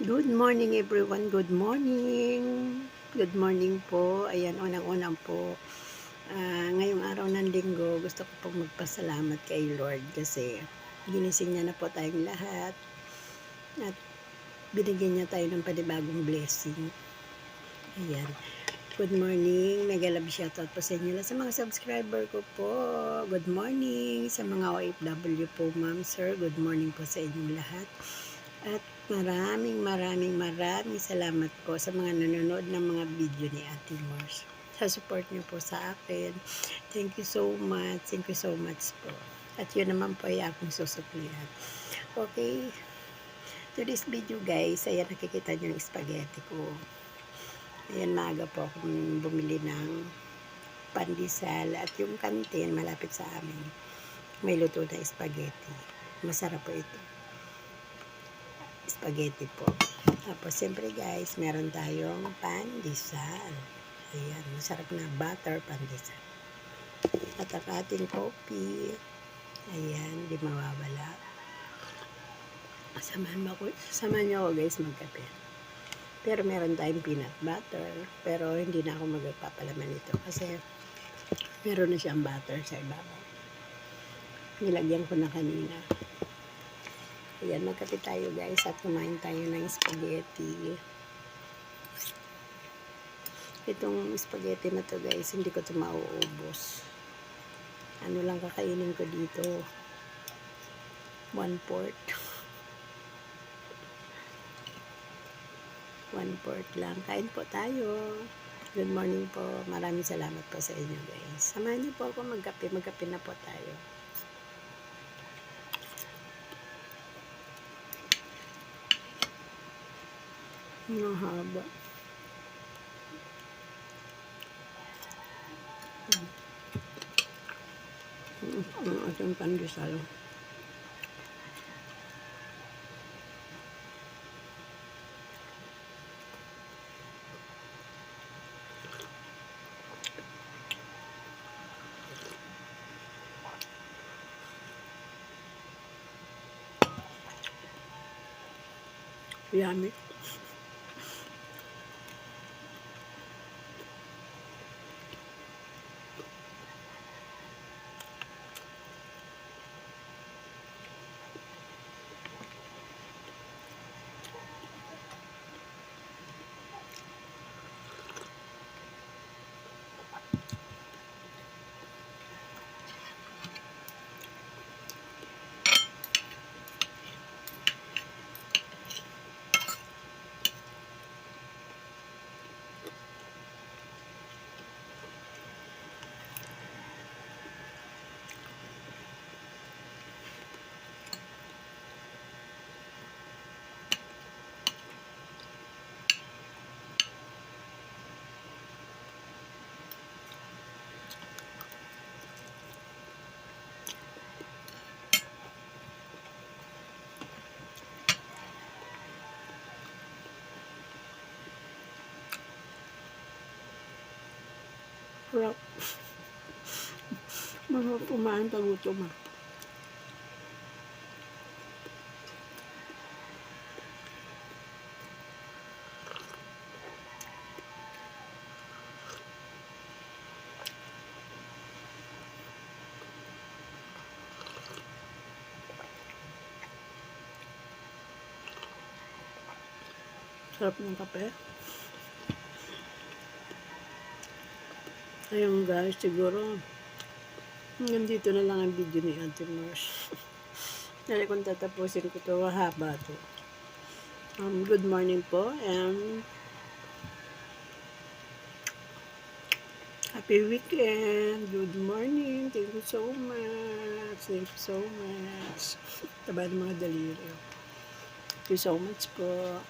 Good morning everyone, good morning. Good morning po. Ayan, unang-unang po. Ngayong araw ng linggo, gusto ko pong magpasalamat kay Lord kasi ginising niya na po tayong lahat at binigyan niya tayo ng panibagong blessing. Ayan. Good morning. Mega love shoutout po sa inyo lahat. Sa mga subscriber ko po, good morning. Sa mga OFW po, ma'am, sir, good morning po sa inyong lahat. At maraming salamat po sa mga nanonood ng mga video ni Ate Mars. Sa support niyo po sa akin. Thank you so much. Thank you so much po. At yun naman po ay akong susuklihan. Okay. Today's video guys, ayan nakikita niyo yung spaghetti ko. Ayan, maaga po akong bumili ng pandesal at yung kantin malapit sa amin. May luto na spaghetti. Masarap po ito. Spaghetti po. Tapos, siyempre guys, meron tayong pandesal. Ayan, masarap na butter pandesal. At ang ating coffee. Ayan, di mawawala. Samahan niyo ako guys magkape. Pero meron tayong peanut butter. Pero hindi na ako magpapalaman ito kasi meron na siyang butter sa ibabaw. Nilagyan ko na kanina. Ayan, magkape tayo guys at kumain tayo ng spaghetti. Itong spaghetti na to guys, hindi ko ito mauubos. Ano lang kakainin ko dito? 1/4. 1/4 lang. Kain po tayo. Good morning po. Maraming salamat po sa inyo guys. Samahan niyo po ako magkape. Magkape na po tayo. Ang haba. Ang ating pandesal. Yummy. Sarap. Masarap kumain pag gutom ah. Sarap ng kape. Ayun guys, siguro hanggang dito na lang ang video ni Ate Mars. Dahil kung tatapusin ko ito, haba ito. Good morning po and happy weekend. Good morning. Thank you so much. Thank you so much. Taba ng mga daliri. Thank you so much po.